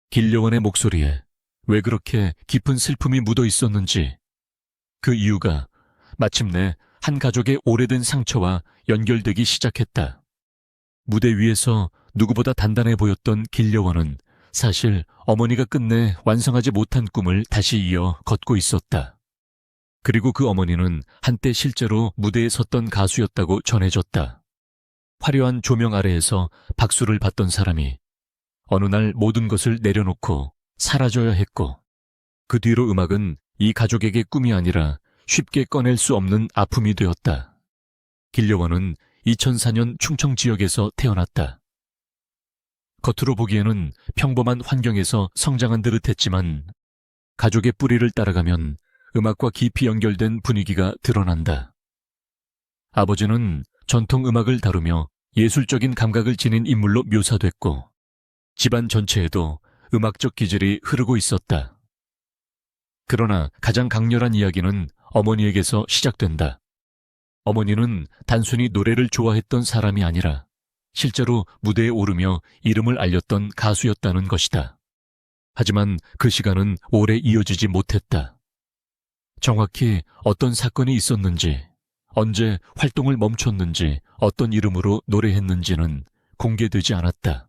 길려원의 목소리에 왜 그렇게 깊은 슬픔이 묻어 있었는지, 그 이유가 마침내 한 가족의 오래된 상처와 연결되기 시작했다. 무대 위에서 누구보다 단단해 보였던 길려원은 사실 어머니가 끝내 완성하지 못한 꿈을 다시 이어 걷고 있었다. 그리고 그 어머니는 한때 실제로 무대에 섰던 가수였다고 전해졌다. 화려한 조명 아래에서 박수를 받던 사람이 어느 날 모든 것을 내려놓고 사라져야 했고, 그 뒤로 음악은 이 가족에게 꿈이 아니라 쉽게 꺼낼 수 없는 아픔이 되었다. 길려원은 2004년 충청 지역에서 태어났다. 겉으로 보기에는 평범한 환경에서 성장한 듯 했지만 가족의 뿌리를 따라가면 음악과 깊이 연결된 분위기가 드러난다. 아버지는 전통 음악을 다루며 예술적인 감각을 지닌 인물로 묘사됐고, 집안 전체에도 음악적 기질이 흐르고 있었다. 그러나 가장 강렬한 이야기는 어머니에게서 시작된다. 어머니는 단순히 노래를 좋아했던 사람이 아니라 실제로 무대에 오르며 이름을 알렸던 가수였다는 것이다. 하지만 그 시간은 오래 이어지지 못했다. 정확히 어떤 사건이 있었는지, 언제 활동을 멈췄는지, 어떤 이름으로 노래했는지는 공개되지 않았다.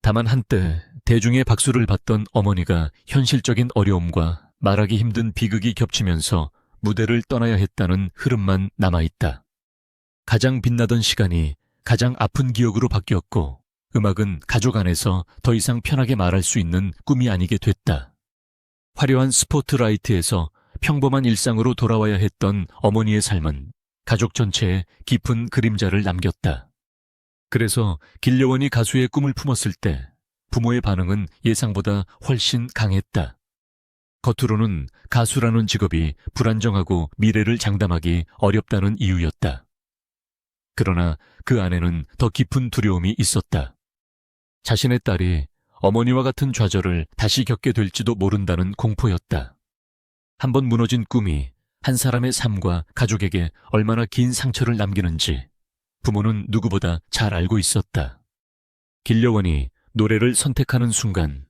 다만 한때 대중의 박수를 받던 어머니가 현실적인 어려움과 말하기 힘든 비극이 겹치면서 무대를 떠나야 했다는 흐름만 남아있다. 가장 빛나던 시간이 가장 아픈 기억으로 바뀌었고, 음악은 가족 안에서 더 이상 편하게 말할 수 있는 꿈이 아니게 됐다. 화려한 스포트라이트에서 평범한 일상으로 돌아와야 했던 어머니의 삶은 가족 전체에 깊은 그림자를 남겼다. 그래서 길려원이 가수의 꿈을 품었을 때 부모의 반응은 예상보다 훨씬 강했다. 겉으로는 가수라는 직업이 불안정하고 미래를 장담하기 어렵다는 이유였다. 그러나 그 안에는 더 깊은 두려움이 있었다. 자신의 딸이 어머니와 같은 좌절을 다시 겪게 될지도 모른다는 공포였다. 한번 무너진 꿈이 한 사람의 삶과 가족에게 얼마나 긴 상처를 남기는지 부모는 누구보다 잘 알고 있었다. 길려원이 노래를 선택하는 순간,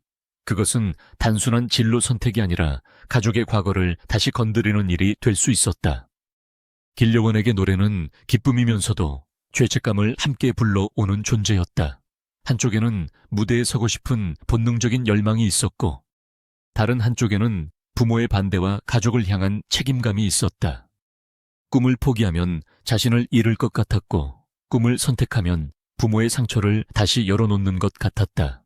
그것은 단순한 진로 선택이 아니라 가족의 과거를 다시 건드리는 일이 될 수 있었다. 길려원에게 노래는 기쁨이면서도 죄책감을 함께 불러오는 존재였다. 한쪽에는 무대에 서고 싶은 본능적인 열망이 있었고, 다른 한쪽에는 부모의 반대와 가족을 향한 책임감이 있었다. 꿈을 포기하면 자신을 잃을 것 같았고, 꿈을 선택하면 부모의 상처를 다시 열어놓는 것 같았다.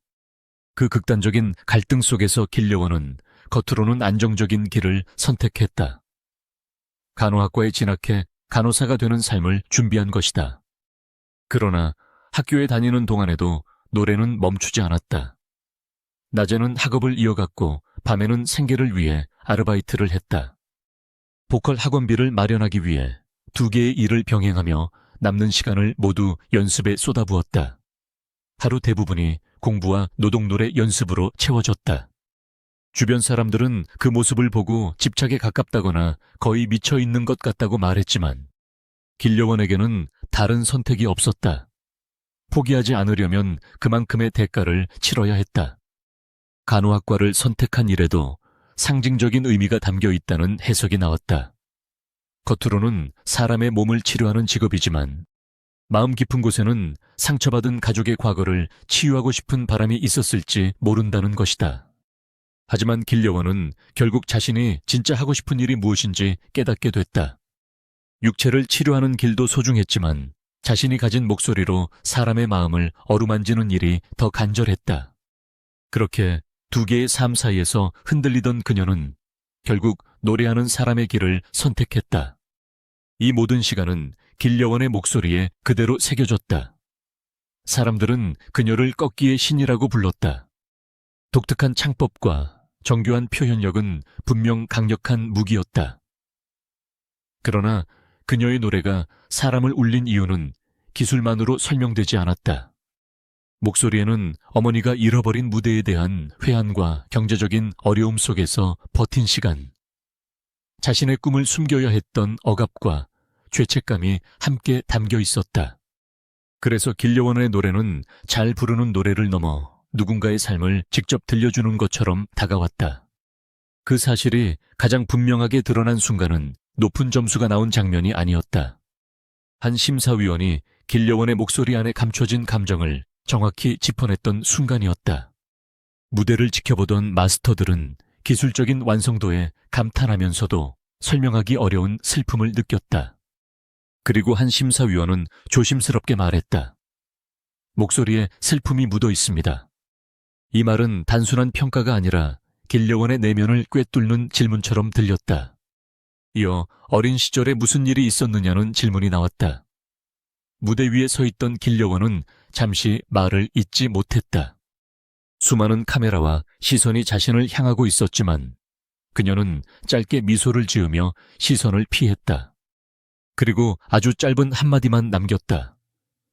그 극단적인 갈등 속에서 길려원은 겉으로는 안정적인 길을 선택했다. 간호학과에 진학해 간호사가 되는 삶을 준비한 것이다. 그러나 학교에 다니는 동안에도 노래는 멈추지 않았다. 낮에는 학업을 이어갔고 밤에는 생계를 위해 아르바이트를 했다. 보컬 학원비를 마련하기 위해 두 개의 일을 병행하며 남는 시간을 모두 연습에 쏟아부었다. 하루 대부분이 공부와 노동노래 연습으로 채워졌다. 주변 사람들은 그 모습을 보고 집착에 가깝다거나 거의 미쳐 있는 것 같다고 말했지만 길려원에게는 다른 선택이 없었다. 포기하지 않으려면 그만큼의 대가를 치러야 했다. 간호학과를 선택한 일에도 상징적인 의미가 담겨 있다는 해석이 나왔다. 겉으로는 사람의 몸을 치료하는 직업이지만 마음 깊은 곳에는 상처받은 가족의 과거를 치유하고 싶은 바람이 있었을지 모른다는 것이다. 하지만 길려원은 결국 자신이 진짜 하고 싶은 일이 무엇인지 깨닫게 됐다. 육체를 치료하는 길도 소중했지만 자신이 가진 목소리로 사람의 마음을 어루만지는 일이 더 간절했다. 그렇게 두 개의 삶 사이에서 흔들리던 그녀는 결국 노래하는 사람의 길을 선택했다. 이 모든 시간은 길려원의 목소리에 그대로 새겨졌다. 사람들은 그녀를 꺾기의 신이라고 불렀다. 독특한 창법과 정교한 표현력은 분명 강력한 무기였다. 그러나 그녀의 노래가 사람을 울린 이유는 기술만으로 설명되지 않았다. 목소리에는 어머니가 잃어버린 무대에 대한 회한과 경제적인 어려움 속에서 버틴 시간, 자신의 꿈을 숨겨야 했던 억압과 죄책감이 함께 담겨 있었다. 그래서 길려원의 노래는 잘 부르는 노래를 넘어 누군가의 삶을 직접 들려주는 것처럼 다가왔다. 그 사실이 가장 분명하게 드러난 순간은 높은 점수가 나온 장면이 아니었다. 한 심사위원이 길려원의 목소리 안에 감춰진 감정을 정확히 짚어냈던 순간이었다. 무대를 지켜보던 마스터들은 기술적인 완성도에 감탄하면서도 설명하기 어려운 슬픔을 느꼈다. 그리고 한 심사위원은 조심스럽게 말했다. 목소리에 슬픔이 묻어 있습니다. 이 말은 단순한 평가가 아니라 길려원의 내면을 꿰뚫는 질문처럼 들렸다. 이어 어린 시절에 무슨 일이 있었느냐는 질문이 나왔다. 무대 위에 서 있던 길려원은 잠시 말을 잇지 못했다. 수많은 카메라와 시선이 자신을 향하고 있었지만 그녀는 짧게 미소를 지으며 시선을 피했다. 그리고 아주 짧은 한마디만 남겼다.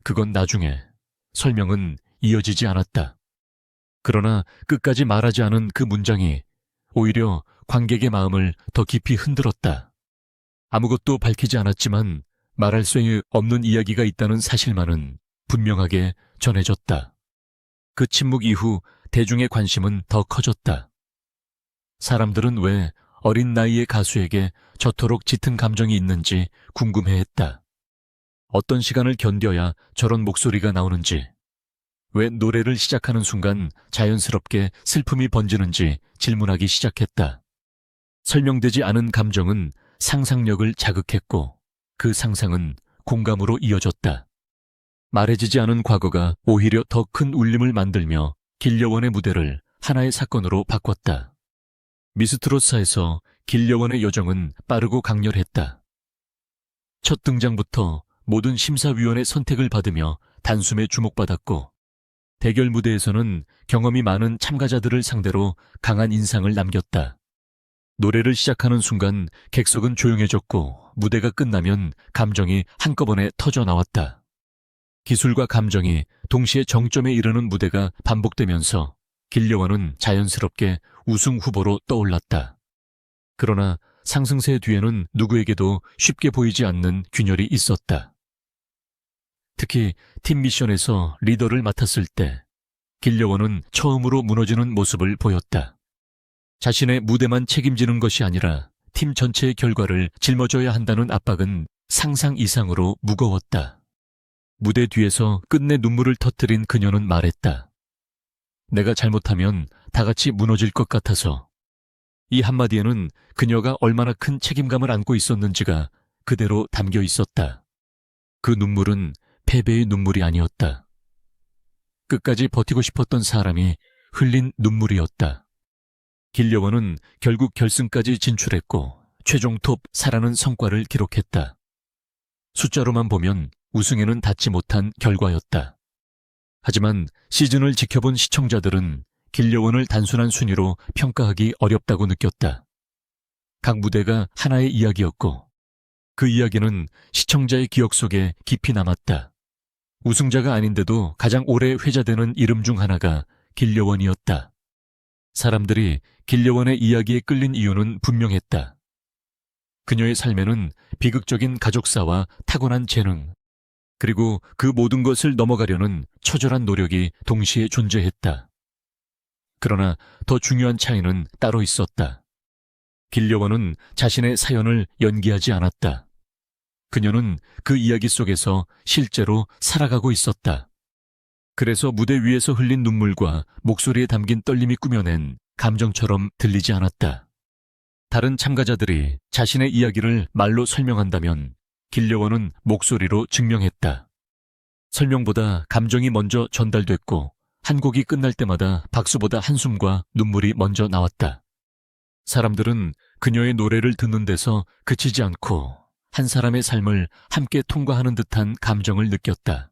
그건 나중에. 설명은 이어지지 않았다. 그러나 끝까지 말하지 않은 그 문장이 오히려 관객의 마음을 더 깊이 흔들었다. 아무것도 밝히지 않았지만 말할 수 없는 이야기가 있다는 사실만은 분명하게 전해졌다. 그 침묵 이후 대중의 관심은 더 커졌다. 사람들은 왜 어린 나이의 가수에게 저토록 짙은 감정이 있는지 궁금해했다. 어떤 시간을 견뎌야 저런 목소리가 나오는지, 왜 노래를 시작하는 순간 자연스럽게 슬픔이 번지는지 질문하기 시작했다. 설명되지 않은 감정은 상상력을 자극했고 그 상상은 공감으로 이어졌다. 말해지지 않은 과거가 오히려 더 큰 울림을 만들며 길려원의 무대를 하나의 사건으로 바꿨다. 미스트로사에서 길려원의 여정은 빠르고 강렬했다. 첫 등장부터 모든 심사위원의 선택을 받으며 단숨에 주목받았고 대결 무대에서는 경험이 많은 참가자들을 상대로 강한 인상을 남겼다. 노래를 시작하는 순간 객석은 조용해졌고 무대가 끝나면 감정이 한꺼번에 터져 나왔다. 기술과 감정이 동시에 정점에 이르는 무대가 반복되면서 길려원은 자연스럽게 우승 후보로 떠올랐다. 그러나 상승세 뒤에는 누구에게도 쉽게 보이지 않는 균열이 있었다. 특히 팀 미션에서 리더를 맡았을 때 길려원은 처음으로 무너지는 모습을 보였다. 자신의 무대만 책임지는 것이 아니라 팀 전체의 결과를 짊어져야 한다는 압박은 상상 이상으로 무거웠다. 무대 뒤에서 끝내 눈물을 터뜨린 그녀는 말했다. 내가 잘못하면 다 같이 무너질 것 같아서. 이 한마디에는 그녀가 얼마나 큰 책임감을 안고 있었는지가 그대로 담겨 있었다. 그 눈물은 패배의 눈물이 아니었다. 끝까지 버티고 싶었던 사람이 흘린 눈물이었다. 길려원은 결국 결승까지 진출했고 최종 톱 4라는 성과를 기록했다. 숫자로만 보면 우승에는 닿지 못한 결과였다. 하지만 시즌을 지켜본 시청자들은 길려원을 단순한 순위로 평가하기 어렵다고 느꼈다. 각 무대가 하나의 이야기였고 그 이야기는 시청자의 기억 속에 깊이 남았다. 우승자가 아닌데도 가장 오래 회자되는 이름 중 하나가 길려원이었다. 사람들이 길려원의 이야기에 끌린 이유는 분명했다. 그녀의 삶에는 비극적인 가족사와 타고난 재능, 그리고 그 모든 것을 넘어가려는 처절한 노력이 동시에 존재했다. 그러나 더 중요한 차이는 따로 있었다. 길려원은 자신의 사연을 연기하지 않았다. 그녀는 그 이야기 속에서 실제로 살아가고 있었다. 그래서 무대 위에서 흘린 눈물과 목소리에 담긴 떨림이 꾸며낸 감정처럼 들리지 않았다. 다른 참가자들이 자신의 이야기를 말로 설명한다면 길려원은 목소리로 증명했다. 설명보다 감정이 먼저 전달됐고 한 곡이 끝날 때마다 박수보다 한숨과 눈물이 먼저 나왔다. 사람들은 그녀의 노래를 듣는 데서 그치지 않고 한 사람의 삶을 함께 통과하는 듯한 감정을 느꼈다.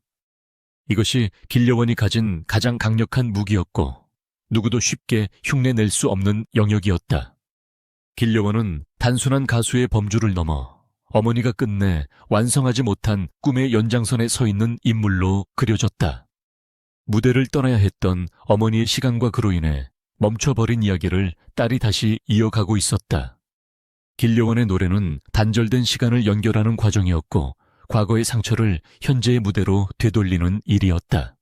이것이 길려원이 가진 가장 강력한 무기였고 누구도 쉽게 흉내낼 수 없는 영역이었다. 길려원은 단순한 가수의 범주를 넘어 어머니가 끝내 완성하지 못한 꿈의 연장선에 서 있는 인물로 그려졌다. 무대를 떠나야 했던 어머니의 시간과 그로 인해 멈춰버린 이야기를 딸이 다시 이어가고 있었다. 길려원의 노래는 단절된 시간을 연결하는 과정이었고 과거의 상처를 현재의 무대로 되돌리는 일이었다.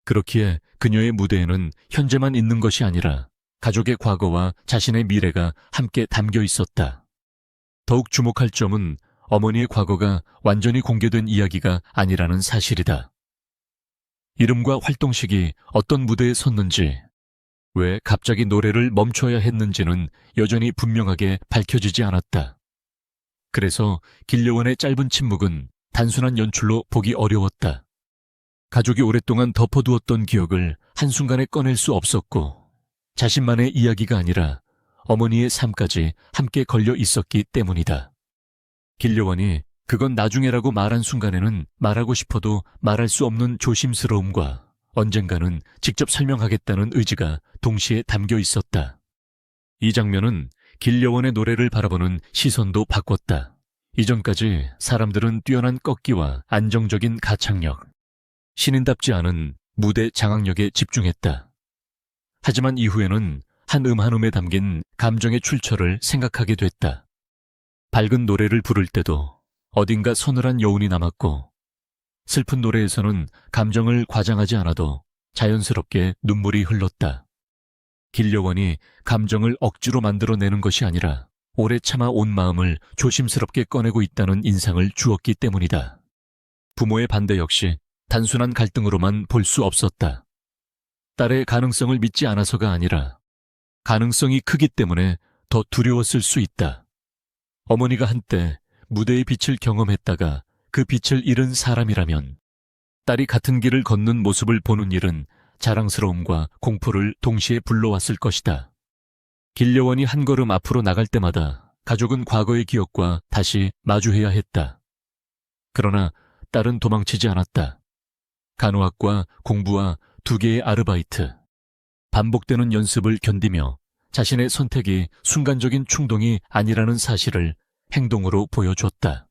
그렇기에 그녀의 무대에는 현재만 있는 것이 아니라 가족의 과거와 자신의 미래가 함께 담겨 있었다. 더욱 주목할 점은 어머니의 과거가 완전히 공개된 이야기가 아니라는 사실이다. 이름과 활동식이 어떤 무대에 섰는지, 왜 갑자기 노래를 멈춰야 했는지는 여전히 분명하게 밝혀지지 않았다. 그래서 길려원의 짧은 침묵은 단순한 연출로 보기 어려웠다. 가족이 오랫동안 덮어두었던 기억을 한순간에 꺼낼 수 없었고, 자신만의 이야기가 아니라 어머니의 삶까지 함께 걸려 있었기 때문이다. 길려원이 그건 나중에라고 말한 순간에는 말하고 싶어도 말할 수 없는 조심스러움과 언젠가는 직접 설명하겠다는 의지가 동시에 담겨 있었다. 이 장면은 길려원의 노래를 바라보는 시선도 바꿨다. 이전까지 사람들은 뛰어난 꺾기와 안정적인 가창력, 신인답지 않은 무대 장악력에 집중했다. 하지만 이후에는 한 한 음에 담긴 감정의 출처를 생각하게 됐다. 밝은 노래를 부를 때도 어딘가 서늘한 여운이 남았고, 슬픈 노래에서는 감정을 과장하지 않아도 자연스럽게 눈물이 흘렀다. 길려원이 감정을 억지로 만들어내는 것이 아니라 오래 참아 온 마음을 조심스럽게 꺼내고 있다는 인상을 주었기 때문이다. 부모의 반대 역시 단순한 갈등으로만 볼 수 없었다. 딸의 가능성을 믿지 않아서가 아니라 가능성이 크기 때문에 더 두려웠을 수 있다. 어머니가 한때 무대의 빛을 경험했다가 그 빛을 잃은 사람이라면 딸이 같은 길을 걷는 모습을 보는 일은 자랑스러움과 공포를 동시에 불러왔을 것이다. 길려원이 한 걸음 앞으로 나갈 때마다 가족은 과거의 기억과 다시 마주해야 했다. 그러나 딸은 도망치지 않았다. 간호학과 공부와 2개의 아르바이트, 반복되는 연습을 견디며 자신의 선택이 순간적인 충동이 아니라는 사실을 행동으로 보여줬다.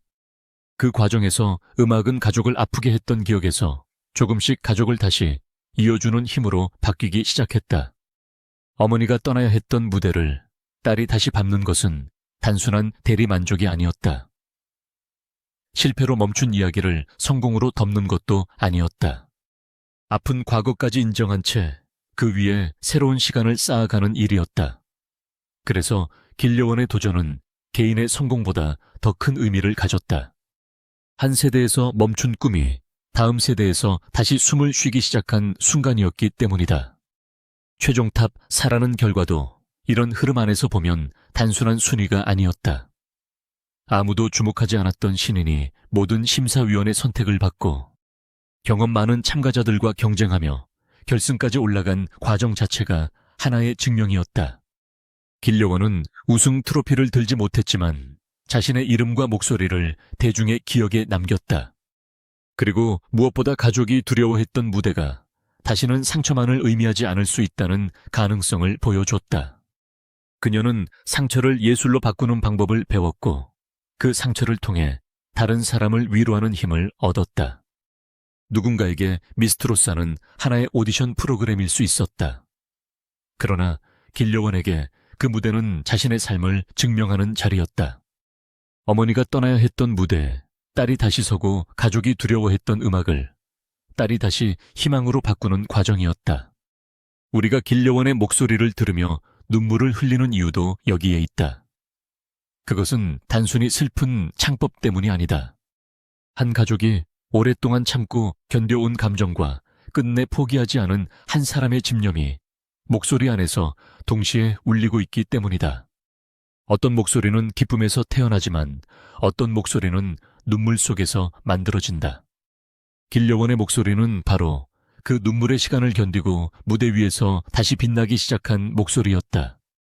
그 과정에서 음악은 가족을 아프게 했던 기억에서 조금씩 가족을 다시 이어주는 힘으로 바뀌기 시작했다. 어머니가 떠나야 했던 무대를 딸이 다시 밟는 것은 단순한 대리만족이 아니었다. 실패로 멈춘 이야기를 성공으로 덮는 것도 아니었다. 아픈 과거까지 인정한 채 그 위에 새로운 시간을 쌓아가는 일이었다. 그래서 길려원의 도전은 개인의 성공보다 더 큰 의미를 가졌다. 한 세대에서 멈춘 꿈이 다음 세대에서 다시 숨을 쉬기 시작한 순간이었기 때문이다. 최종탑 사라는 결과도 이런 흐름 안에서 보면 단순한 순위가 아니었다. 아무도 주목하지 않았던 신인이 모든 심사위원의 선택을 받고 경험 많은 참가자들과 경쟁하며 결승까지 올라간 과정 자체가 하나의 증명이었다. 길려원은 우승 트로피를 들지 못했지만 자신의 이름과 목소리를 대중의 기억에 남겼다. 그리고 무엇보다 가족이 두려워했던 무대가 다시는 상처만을 의미하지 않을 수 있다는 가능성을 보여줬다. 그녀는 상처를 예술로 바꾸는 방법을 배웠고 그 상처를 통해 다른 사람을 위로하는 힘을 얻었다. 누군가에게 미스트로사는 하나의 오디션 프로그램일 수 있었다. 그러나 길려원에게 그 무대는 자신의 삶을 증명하는 자리였다. 어머니가 떠나야 했던 무대에 딸이 다시 서고 가족이 두려워했던 음악을 딸이 다시 희망으로 바꾸는 과정이었다. 우리가 길려원의 목소리를 들으며 눈물을 흘리는 이유도 여기에 있다. 그것은 단순히 슬픈 창법 때문이 아니다. 한 가족이 오랫동안 참고 견뎌온 감정과 끝내 포기하지 않은 한 사람의 집념이 목소리 안에서 동시에 울리고 있기 때문이다. 어떤 목소리는 기쁨에서 태어나지만 어떤 목소리는 눈물 속에서 만들어진다. 길려원의 목소리는 바로 그 눈물의 시간을 견디고 무대 위에서 다시 빛나기 시작한 목소리였다.